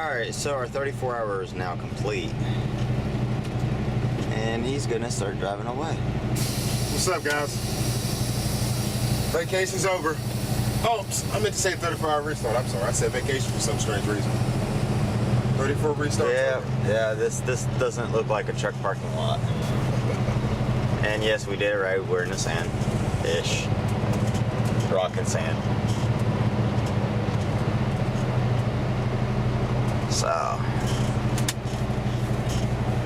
Alright, so our 34 hour is now complete. And he's gonna start driving away. What's up, guys? Vacation's over. Oh, I meant to say 34-hour restart. I'm sorry, I said vacation for some strange reason. 34 restart. Yeah, this doesn't look like a truck parking lot. And yes, we did it right. We're in the sand-ish. Rock and sand. So,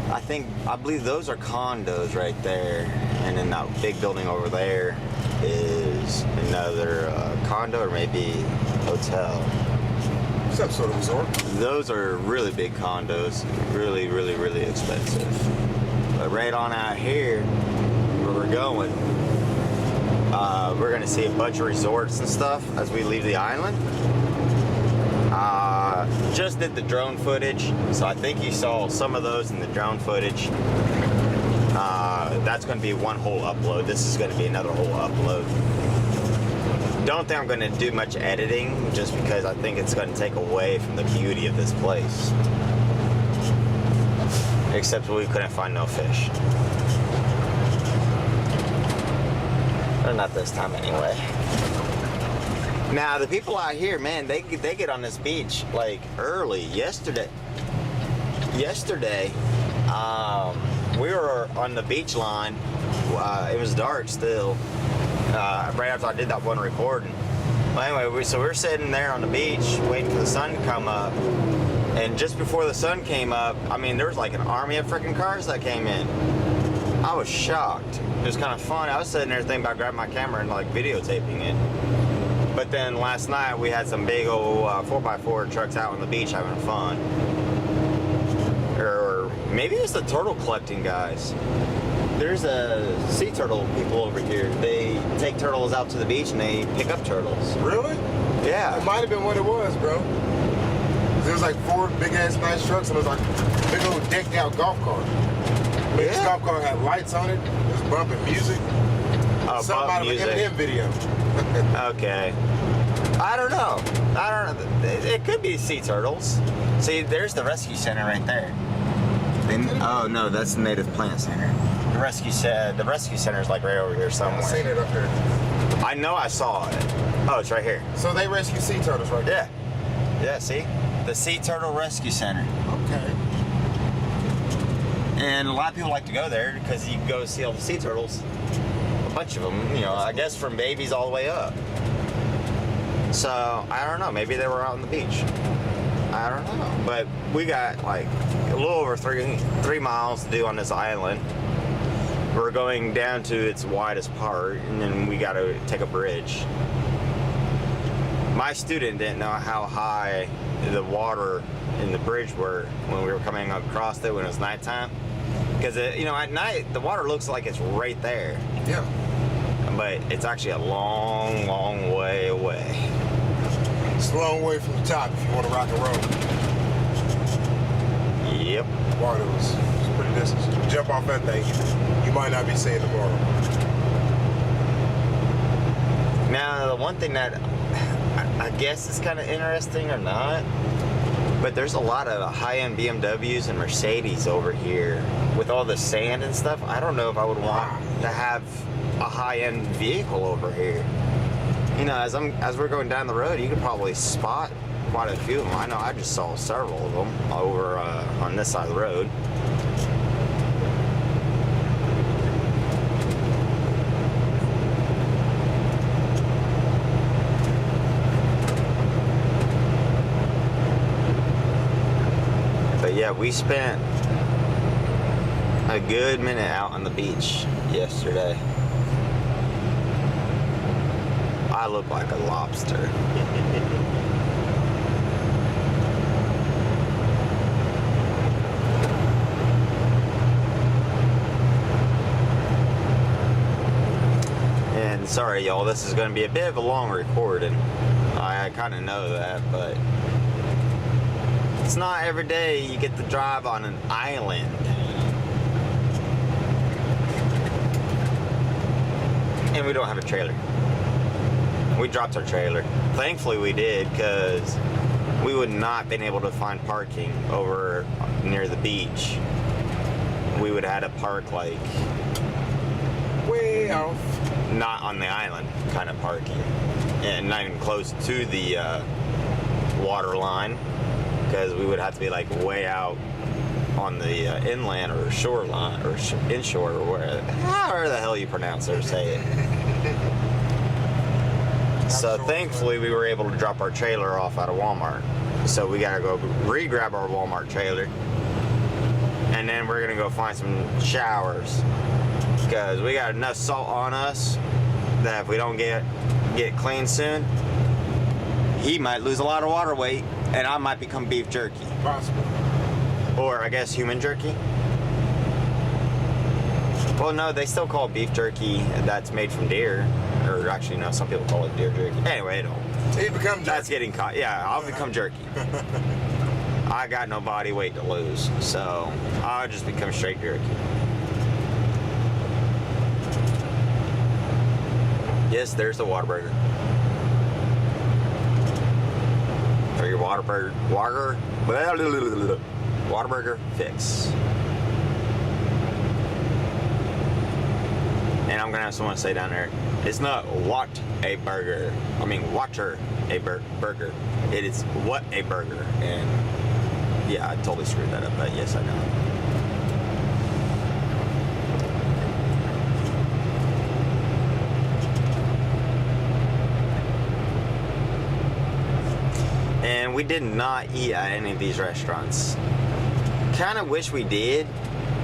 I believe those are condos right there, and then that big building over there is another condo or maybe hotel. Some sort of resort. Those are really big condos, really, really, really expensive. But right on out here, where we're going, we're gonna see a bunch of resorts and stuff as we leave the island. Just did the drone footage, so I think you saw some of those in the drone footage. That's going to be one whole upload. This is going to be another whole upload. Don't think I'm going to do much editing, just because I think it's going to take away from the beauty of this place. Except we couldn't find no fish. Or not this time anyway. Now, the people out here, man, they get on this beach, like, early. Yesterday, we were on the beach line. It was dark still, right after I did that one recording. Well, anyway, so we're sitting there on the beach, waiting for the sun to come up. And just before the sun came up, I mean, there was like an army of freaking cars that came in. I was shocked. It was kind of fun. I was sitting there thinking about grabbing my camera and, like, videotaping it. But then last night we had some big old 4x4 trucks out on the beach having fun. Or maybe it's the turtle collecting guys. There's a sea turtle people over here. They take turtles out to the beach and they pick up turtles. Really? Yeah. It might have been what it was, bro. There was like 4 big ass nice trucks and it was like a big old decked out golf cart. But this golf cart had lights on it. It was bumping music. Something out of an Eminem video. Okay. I don't know. It could be sea turtles. See, there's the rescue center right there. Oh no, that's the native plant center. The rescue center is like right over here somewhere. I've seen it up here. I know I saw it. Oh, it's right here. So they rescue sea turtles right there? Yeah, see? The Sea Turtle Rescue Center. Okay. And a lot of people like to go there because you can go see all the sea turtles. A bunch of them, you know, I guess from babies all the way up. So, I don't know, maybe they were out on the beach. I don't know. But we got like a little over 3 miles to do on this island. We're going down to its widest part, and then we got to take a bridge. My student didn't know how high the water in the bridge were when we were coming across it when it was nighttime. Because, you know, at night, the water looks like it's right there. Yeah. But it's actually a long, long way away. It's a long way from the top if you want to rock and roll. Yep. Water was pretty distance. Jump off that thing, you might not be seeing tomorrow. Now, the one thing that I guess is kind of interesting or not, but there's a lot of high-end BMWs and Mercedes over here with all the sand and stuff. I don't know if I would want to have a high-end vehicle over here. You know, as we're going down the road, you could probably spot quite a few of them. I know I just saw several of them over on this side of the road. But yeah, we spent a good minute out on the beach yesterday. I look like a lobster. And sorry y'all, this is going to be a bit of a long recording. I kind of know that, but it's not every day you get to drive on an island. And we don't have a trailer. We dropped our trailer. Thankfully we did, because we would not been able to find parking over near the beach. We would have had to park like way off, not on the island kind of parking, and not even close to the water line, because we would have to be like way out on the inland or shoreline or inshore or where, however the hell you pronounce it or say it. So thankfully we were able to drop our trailer off at a Walmart. So we gotta go re-grab our Walmart trailer, and then we're gonna go find some showers, because we got enough salt on us that if we don't get clean soon, he might lose a lot of water weight and I might become beef jerky. Possible. Or I guess human jerky. Well, no, they still call it beef jerky that's made from deer. Or actually, no, some people call it deer jerky. Anyway, He become jerky. that's getting caught. Yeah, I'll become jerky. I got no body weight to lose, so I'll just become straight jerky. Yes, there's the Whataburger. For your Whataburger fix. And I'm gonna have someone say down there, it's not what a burger. I mean, watcher a burger. It is what a burger. And yeah, I totally screwed that up, but yes, I know. And we did not eat at any of these restaurants. Kind of wish we did,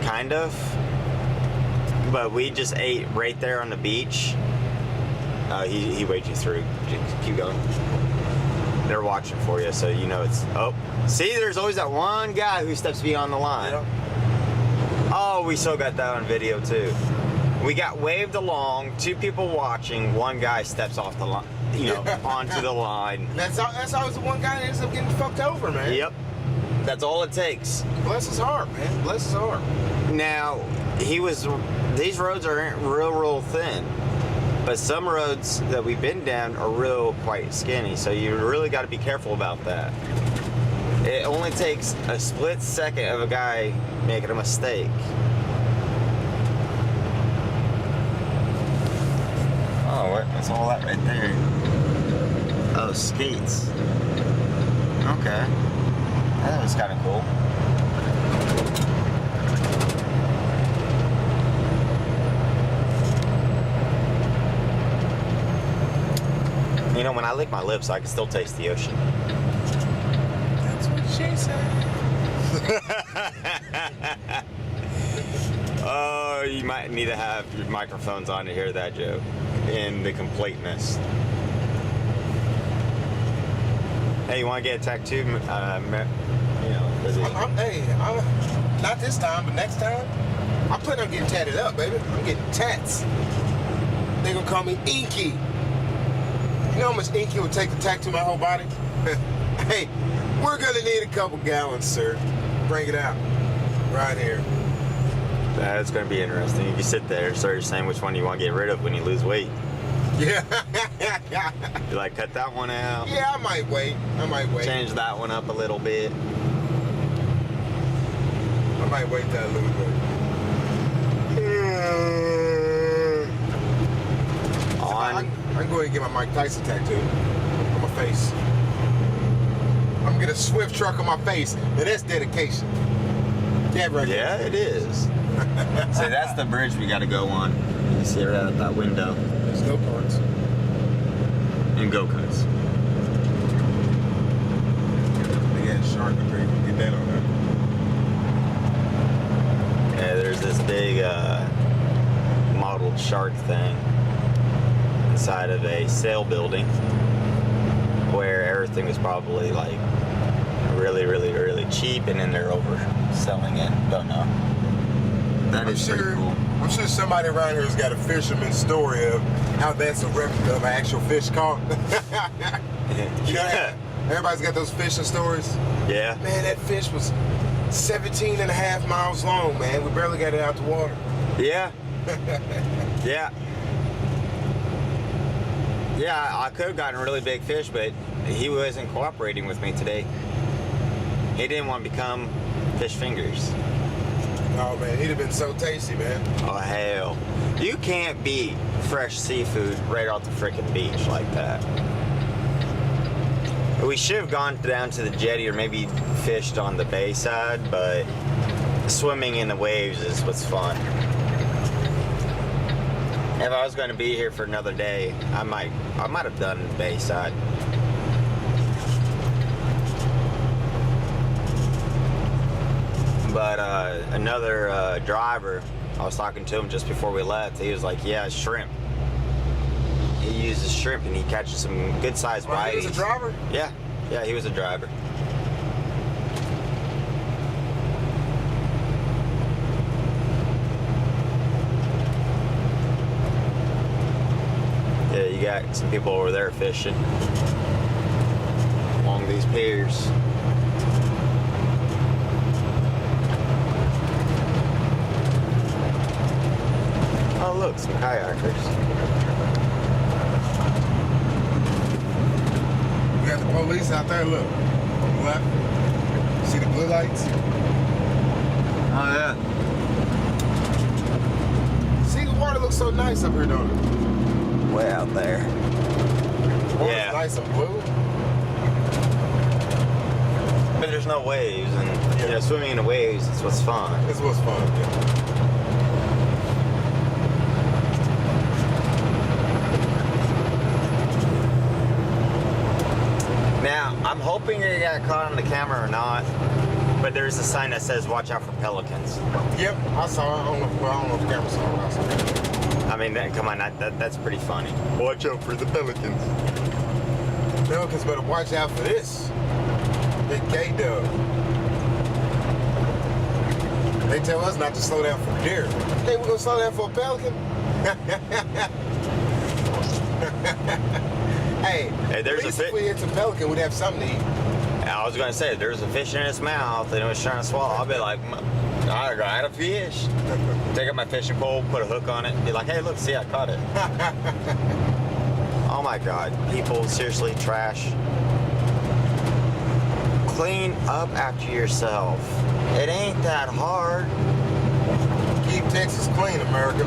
kind of. But we just ate right there on the beach. He waved you through. Just keep going. They're watching for you, so you know it's... Oh, see, there's always that one guy who steps beyond the line. Yeah. Oh, we still got that on video, too. We got waved along, 2 people watching, 1 guy steps off the line, you know, onto the line. That's always the one guy that ends up getting fucked over, man. Yep. That's all it takes. Bless his heart, man. Bless his heart. Now, these roads are real thin, but some roads that we've been down are quite skinny, so you really got to be careful about that. It only takes a split second of a guy making a mistake. Oh, what's all that right there? Oh, skates. Okay. That was kind of cool. You know, when I lick my lips, I can still taste the ocean. That's what she said. Oh, you might need to have your microphones on to hear that joke in the completeness. Hey, you want to get a tattoo? You know, Not this time, but next time, I'm planning on getting tatted up, baby. I'm getting tats. They gonna call me Inky. You know how much ink it would take to tattoo my whole body? Hey, we're gonna need a couple gallons, sir. Bring it out. Right here. That's going to be interesting. You can sit there and start saying which one you want to get rid of when you lose weight. Yeah. You're like, cut that one out. Yeah, I might wait. Change that one up a little bit. I might wait that a little bit. I can go ahead and get my Mike Tyson tattoo on my face. I'm gonna get a Swift truck on my face, and that's dedication. Yeah, it is. See, that's the bridge we got to go on. You can see it right out that window. There's go-karts. And go-karts. Big ass shark up here. Get that on there. Yeah, there's this big modeled shark thing inside of a sale building where everything is probably like really cheap, and then they're overselling it. Don't know. That is pretty cool. I'm sure somebody around here has got a fisherman's story of how that's a replica of an actual fish caught. You know, everybody's got those fishing stories. Yeah. Man, that fish was 17 and a half miles long, man. We barely got it out the water. Yeah. Yeah. Yeah, I could have gotten really big fish, but he wasn't cooperating with me today. He didn't want to become fish fingers. Oh man, he'd have been so tasty, man. Oh hell. You can't beat fresh seafood right off the freaking beach like that. We should have gone down to the jetty or maybe fished on the bay side, but swimming in the waves is what's fun. If I was going to be here for another day, I might have done the bay side. But another driver, I was talking to him just before we left. He was like, "Yeah, shrimp. He uses shrimp and he catches some good-sized whiteys." He was a driver? Yeah, he was a driver. Yeah, you got some people over there fishing along these piers. Oh look, some kayakers. We got the police out there, look. On the left. See the blue lights? Oh yeah. See, the water looks so nice up here, don't it? Way out there. Water's Yeah. nice and blue. But there's no waves, and you know, swimming in the waves is what's fun. This was fun, yeah. Now, I'm hoping you got caught on the camera or not, but there's a sign that says watch out for pelicans. Yep, I saw it. I don't know if the camera saw it. I saw it. I mean, come on, that's pretty funny. Watch out for the pelicans. Pelicans better watch out for this. Big K-Dub. They tell us not to slow down for deer. Hey, we're gonna slow down for a pelican? Hey, there's at least a if we hit some pelican, we'd have something to eat. I was gonna say, there's a fish in its mouth and it was trying to swallow. I'll be like, I got a fish. Take up my fishing pole, put a hook on it, be like, hey, look, see, I caught it. Oh my God, people, seriously, trash. Clean up after yourself. It ain't that hard. Keep Texas clean, America.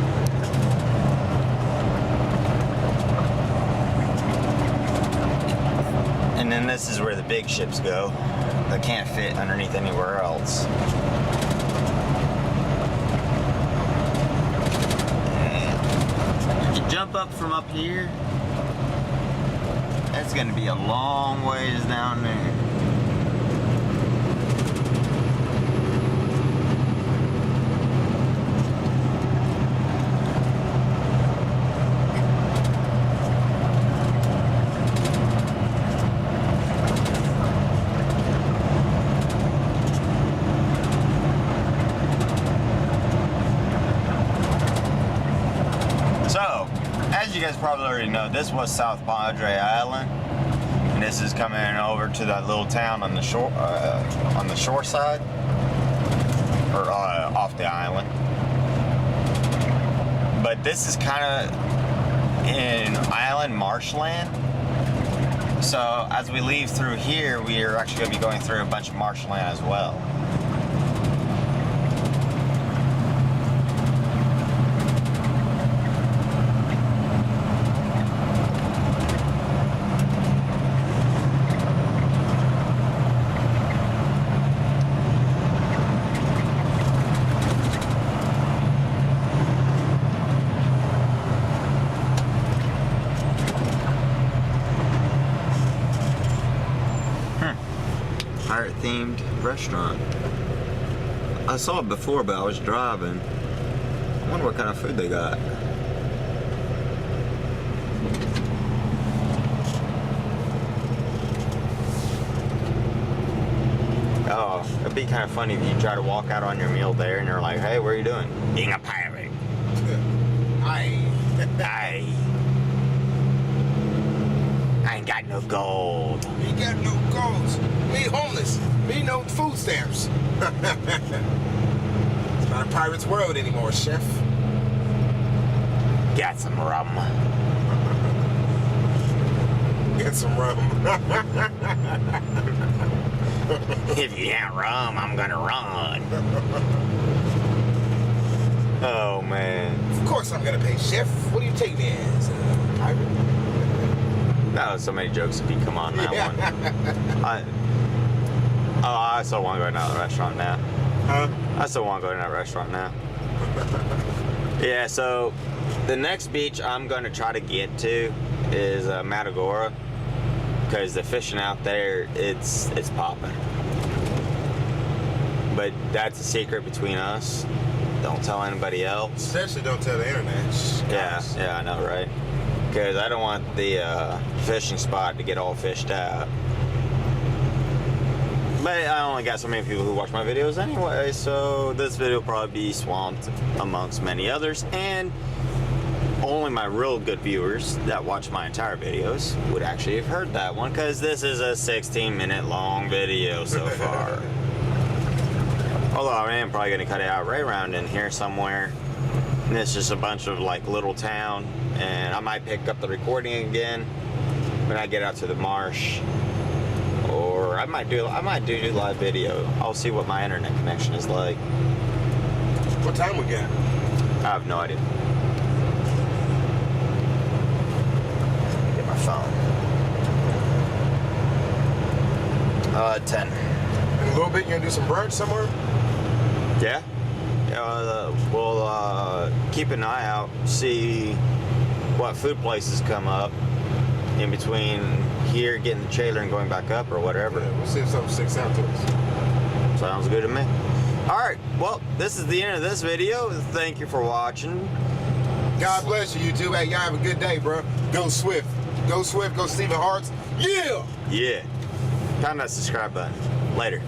And then this is where the big ships go. That can't fit underneath anywhere else. And you jump up from up here, that's gonna be a long ways down there. As you guys probably already know, this was South Padrea Island, and this is coming over to that little town on the shore side, or off the island. But this is kind of in island marshland. So as we leave through here, we are actually going to be going through a bunch of marshland as well. Pirate-themed restaurant. I saw it before, but I was driving. I wonder what kind of food they got. Oh, it'd be kind of funny if you try to walk out on your meal there and they're like, hey, what are you doing? Being a pirate. Aye. I ain't got no gold. Me got no goals. Me homeless. Me no food stamps. It's not a pirate's world anymore, chef. Got some rum. Get some rum. If you got rum, I'm gonna run. Oh man. Of course I'm gonna pay, chef. What do you take me as? Pirate? That was so many jokes if you come on that one. I still want to go to that restaurant now. Huh? I still want to go to that restaurant now. Yeah, so the next beach I'm going to try to get to is Matagorda, because the fishing out there, it's popping. But that's a secret between us. Don't tell anybody else. Especially don't tell the internet. Yeah, I know, right? Because I don't want the fishing spot to get all fished out. But I only got so many people who watch my videos anyway, so this video will probably be swamped amongst many others, and only my real good viewers that watch my entire videos would actually have heard that one, because this is a 16-minute long video so far. Although I am probably going to cut it out right around in here somewhere. And it's just a bunch of like little town, and I might pick up the recording again when I get out to the marsh. Or I might do live video. I'll see what my internet connection is like. What time we got? I have no idea. Get my phone. 10. In a little bit, you gonna do some brunch somewhere? Yeah. We'll keep an eye out, see what food places come up in between here, getting the trailer and going back up or whatever. Yeah, we'll see if something sticks out to us. Sounds good to me. Alright, well, this is the end of this video. Thank you for watching. God bless you, YouTube. Hey, y'all have a good day, bro. Go Swift. Go Swift. Go stephan.harz. Yeah! Yeah. Pound that subscribe button. Later.